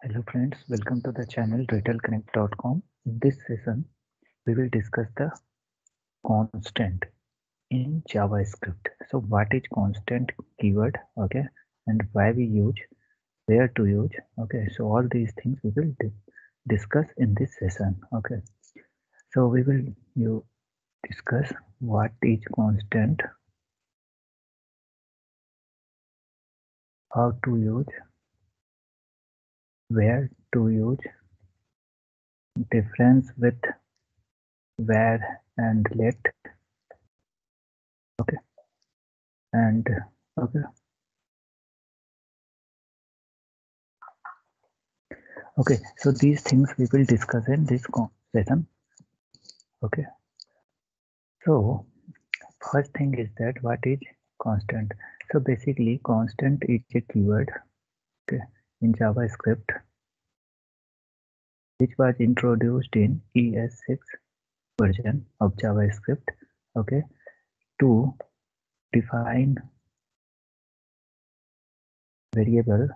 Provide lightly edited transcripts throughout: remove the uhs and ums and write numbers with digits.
Hello friends, welcome to the channel retailconnect.com. In this session, we will discuss the constant in JavaScript. So what is constant keyword, okay, and why we use, where to use, okay. So all these things we will discuss in this session, okay. So we will discuss what is constant, how to use, where to use, difference with where and let, okay, and okay. Okay, so these things we will discuss in this session. Okay, so first thing is that what is constant? So basically, constant is a keyword, okay, in JavaScript, which was introduced in ES6 version of JavaScript, okay, to define variable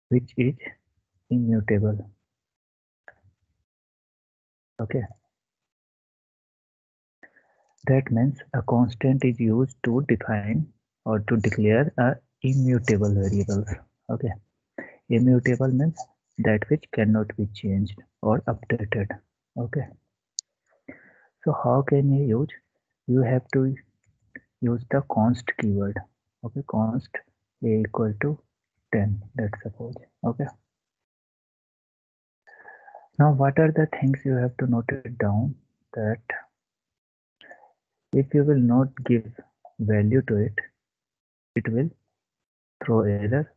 which is immutable. Okay, that means a constant is used to define or to declare a immutable variables. Okay, immutable means that which cannot be changed or updated. Okay, so how can you use? You have to use the const keyword. Okay, const a equal to 10, let's suppose. Okay, now what are the things you have to note it down? That if you will not give value to it, it will throw error.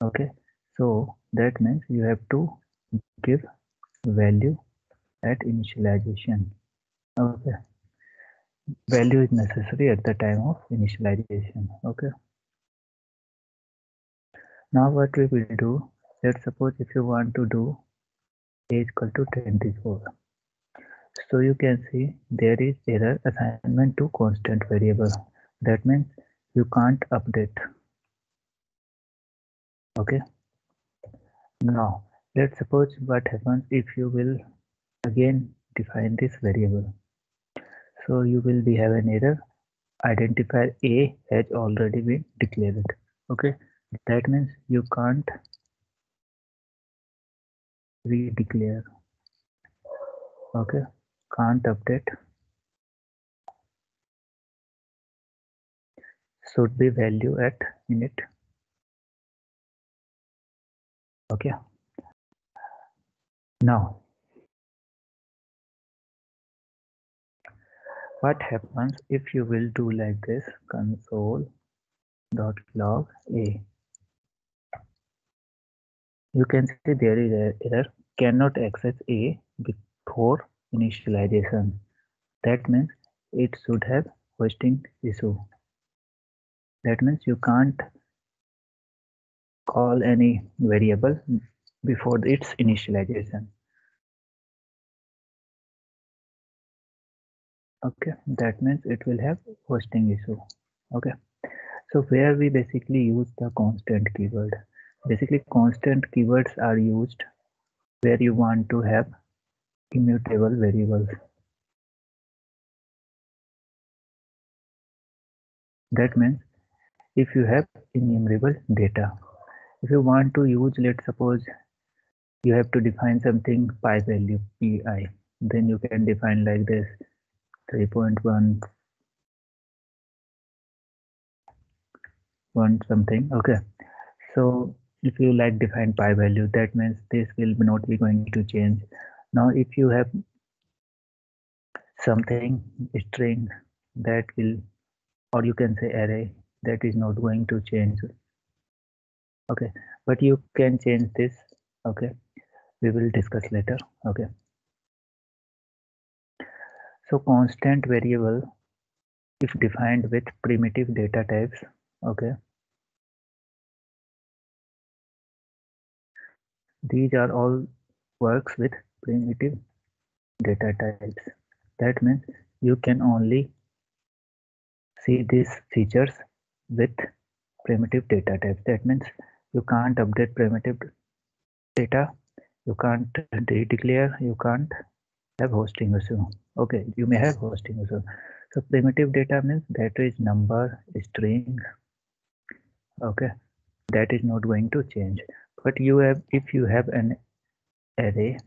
Okay, so that means you have to give value at initialization. Okay, value is necessary at the time of initialization. Okay, now what we will do, let's suppose if you want to do a equal to 24, so you can see there is error assignment to constant variable. That means you can't update. Okay, now let's suppose what happens if you will again define this variable. So you will be have an error, identifier a has already been declared. Okay, that means you can't redeclare. Okay, can't update, should be value at init. Okay, now what happens if you will do like this, console.log a, you can see there is an error, cannot access a before initialization. That means it should have hosting issue. That means you can't call any variable before its initialization. Okay, that means it will have hosting issue. Okay, so where we basically use the constant keyword. Basically constant keywords are used where you want to have immutable variables. That means if you have innumerable data, if you want to use, let's suppose you have to define something pi value pi, then you can define like this 3.1 something. Okay, so if you like define pi value, that means this will not be going to change. Now if you have something string that will, or you can say array, that is not going to change. Okay, but you can change this. Okay, we will discuss later. Okay, so constant variable if defined with primitive data types. Okay, these are all works with primitive data types. That means you can only see these features with primitive data types. That means You can't update primitive data, you can't declare, you can't have hosting issue. Okay, you may have hosting issue. So primitive data means that is number, string, okay, that is not going to change. But you have, if you have an array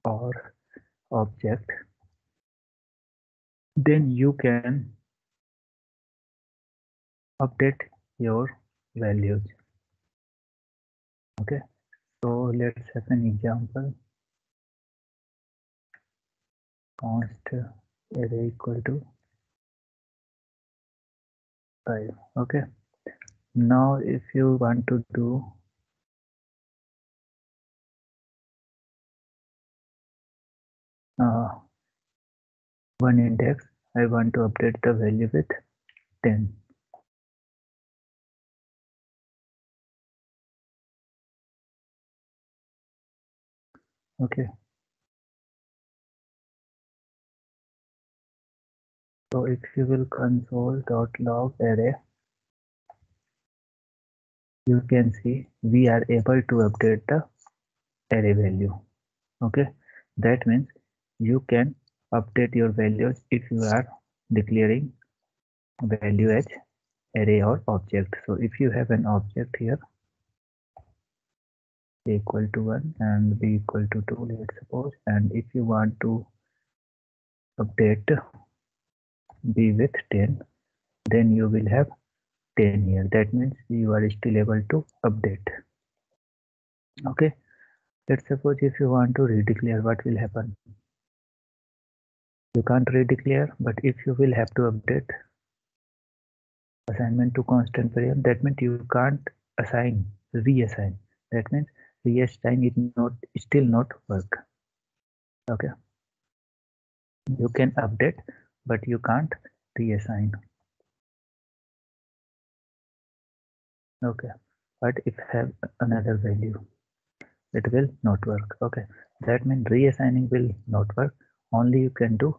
or object, then you can update your values. Okay, so let's have an example. Const array equal to 5. Okay, now if you want to do one index, I want to update the value with 10. Okay, so if you will console.log array, you can see we are able to update the array value. Okay, that means you can update your values if you are declaring value as array or object. So if you have an object here, a equal to 1 and b equal to 2, let's suppose, and if you want to update b with 10, then you will have 10 here. That means you are still able to update. Okay, let's suppose if you want to redeclare, what will happen? You can't redeclare, but if you will have to update assignment to constant variable, that means you can't assign, reassign. That means reassign is not, still not work. Okay, you can update, but you can't reassign. Okay, but if have another value, it will not work. Okay, that means reassigning will not work. Only you can do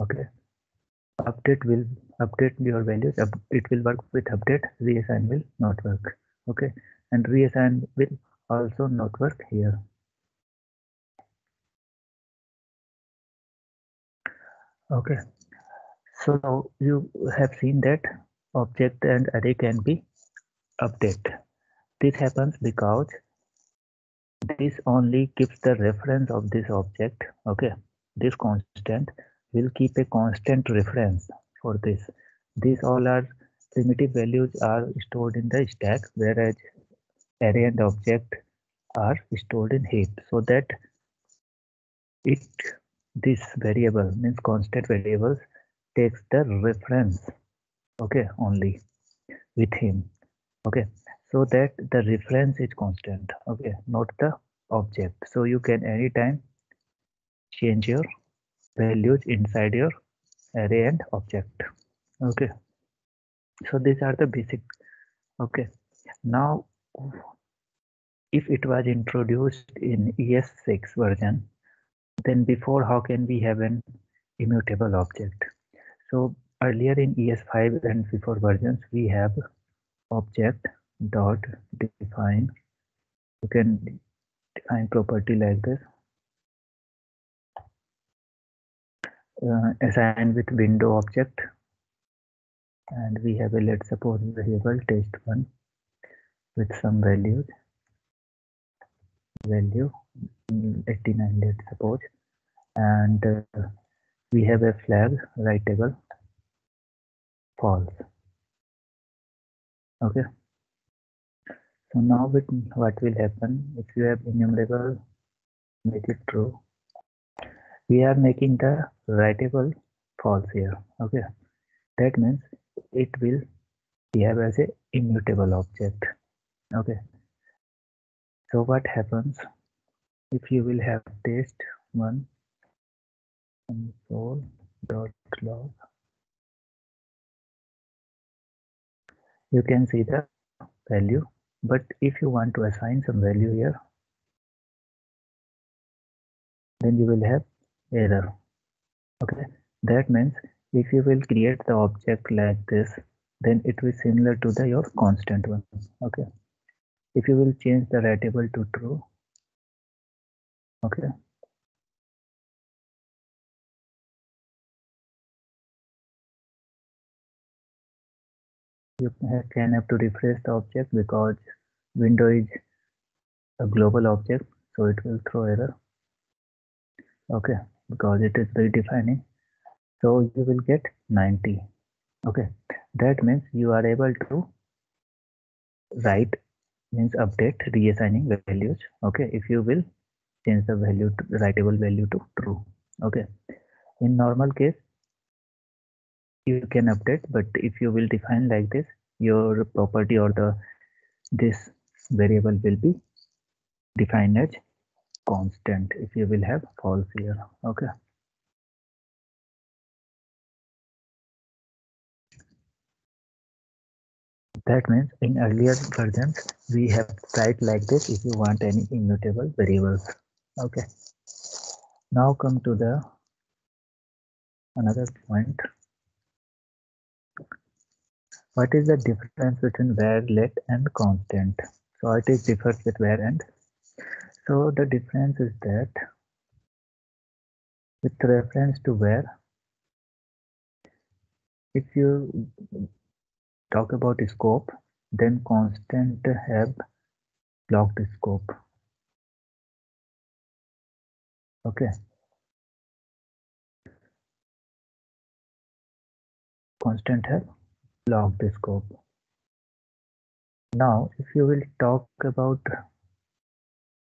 okay, update will update your values. It will work with update. Reassign will not work. Okay, and reassign will also not work here. Okay, so you have seen that object and array can be updated. This happens because this only keeps the reference of this object. Okay, this constant will keep a constant reference for this. These all are primitive values are stored in the stack, whereas array and object are stored in heap, so that it this variable means constant variables takes the reference, okay, only with him. Okay, so that the reference is constant, okay, not the object. So you can anytime change your values inside your array and object. Okay, so these are the basic. Okay, now if it was introduced in ES6 version, then before how can we have an immutable object? So earlier in ES5 and before versions, we have object dot define. You can define property like this, assign with window object, and we have a, let's suppose, variable test1 with some values, value 89, let's suppose, and we have a flag writable false. Okay, so now with what will happen if you have enumerable, make it true. We are making the writable false here. Okay, that means it will behave as a immutable object. Okay, so what happens if you will have test1 console.log, you can see the value, but if you want to assign some value here, then you will have error. Okay, that means If you will create the object like this, then it will similar to the your constant one. Okay. If you will change the variable to true, okay, you can have to refresh the object because window is a global object, so it will throw error. Okay, because it is redefining. So you will get 90. Okay, that means you are able to write, means update reassigning values. Okay, if you will change the value to writable value to true. Okay, in normal case you can update, but if you will define like this, your property or the this variable will be defined as constant if you will have false here. Okay, that means in earlier versions we have tried like this if you want any immutable variables. Okay, now come to the another point. What is the difference between var, let and constant? So it is differs with var and. So the difference is that with reference to var, if you talk about scope, then constant have blocked scope. Okay, constant have blocked scope. Now if you will talk about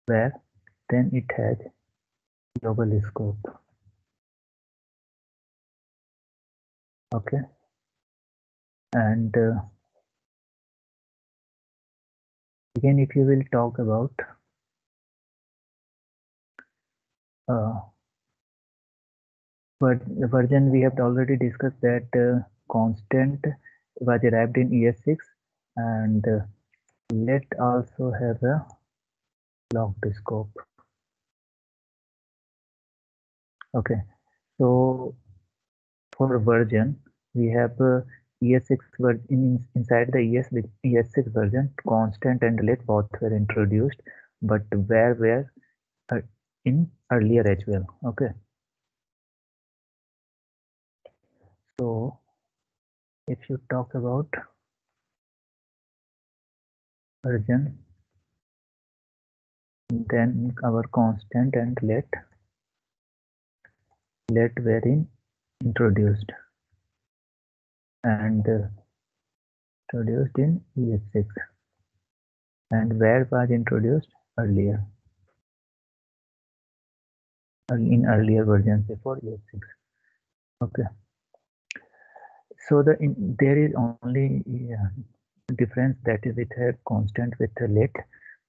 var, then it has global scope. Okay, and again if you will talk about version, we have already discussed that constant was derived in ES6 and let also have a locked scope. Okay, so for version we have ES6 version. Inside the ES6 version, constant and let both were introduced, but were in earlier as well. Okay, so if you talk about version, then our constant and let were introduced and introduced in ES6, and where was introduced earlier in earlier versions before ES6. Okay, so there is only difference, that is it had constant with the let,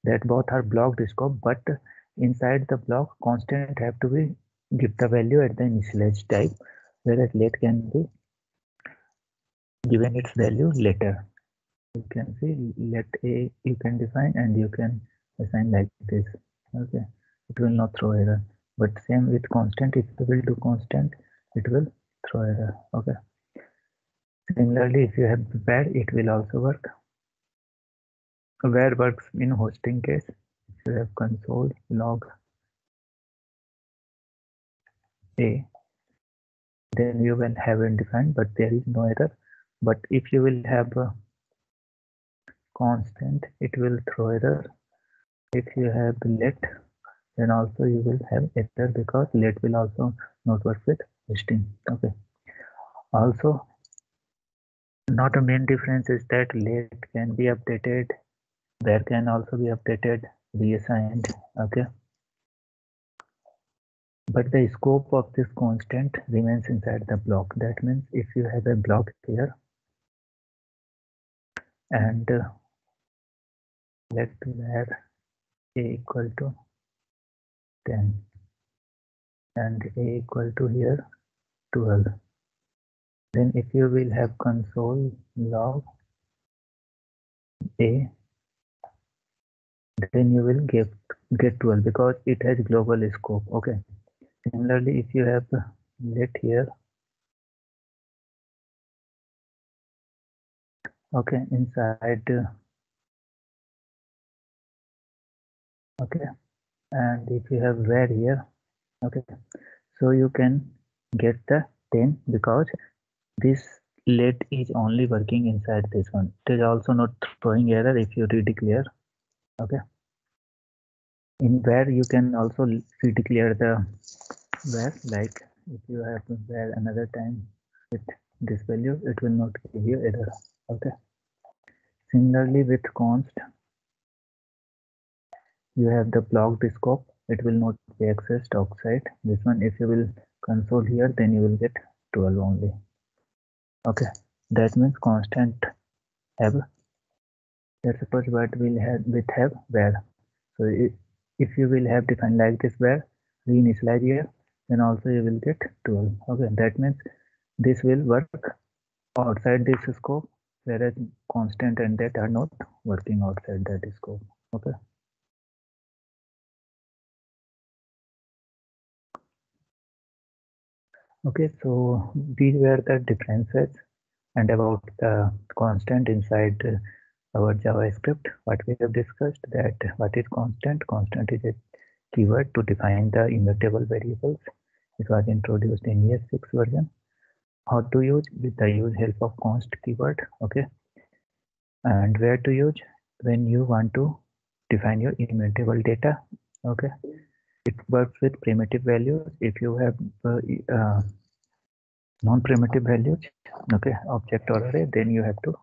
that both are blocked scope, but inside the block constant have to be give the value at the initialize type, whereas let can be given its value later. You can see let a you can define and you can assign like this. Okay, it will not throw error, but same with constant, if you will do constant it will throw error. Okay, similarly if you have var, it will also work. Var works in hosting case. If you have console log a, then you will have it defined, but there is no error. But if you will have a constant, it will throw error. If you have let, then also you will have error because let will also not work with hosting. Okay, also not a main difference is that let can be updated, var can also be updated, reassigned. Okay, but the scope of this constant remains inside the block. That means if you have a block here and let var a equal to 10 and a equal to here 12, then if you will have console log a, then you will get 12 because it has global scope. Okay, similarly if you have let here Okay, inside okay, and if you have where here, okay, so you can get the 10 because this let is only working inside this one. It is also not throwing error if you redeclare. Okay, in where you can also redeclare the where, like if you have where another time with this value, it will not give you error. Okay, similarly with const, you have the blocked scope. It will not be accessed outside this one. If you will console here, then you will get 12 only. Okay, that means constant have, let's suppose what will have with have where. So if you will have defined like this where reinitialize here, then also you will get 12. Okay, that means this will work outside this scope, whereas constant and that are not working outside that scope. Okay. Okay, so these were the differences and about the constant inside our JavaScript. What we have discussed, that what is constant? Constant is a keyword to define the immutable variables. It was introduced in ES6 version. How to use? With the use help of const keyword. Okay, and where to use? When you want to define your immutable data. Okay, it works with primitive values. If you have uh, non-primitive values, okay, object or array, then you have to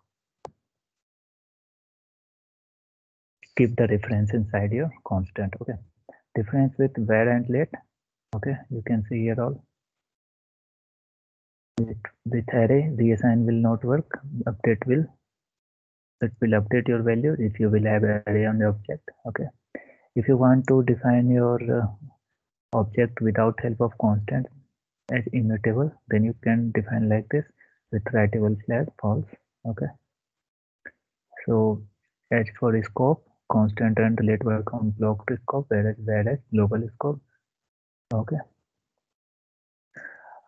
keep the reference inside your constant. Okay, difference with where and let. Okay, you can see here all. With array, reassign will not work. Update will, it will update your value if you will have array on the object. Okay, if you want to define your object without help of constant as immutable, then you can define like this with writable flag false. Okay, so as for scope, constant and let work on blocked scope, whereas global scope. Okay,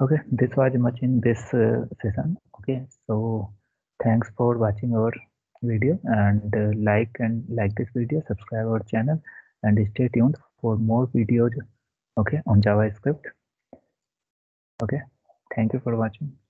okay, this was much in this session. Okay, so thanks for watching our video, and like this video, subscribe our channel, and stay tuned for more videos, okay, on JavaScript. Okay, thank you for watching.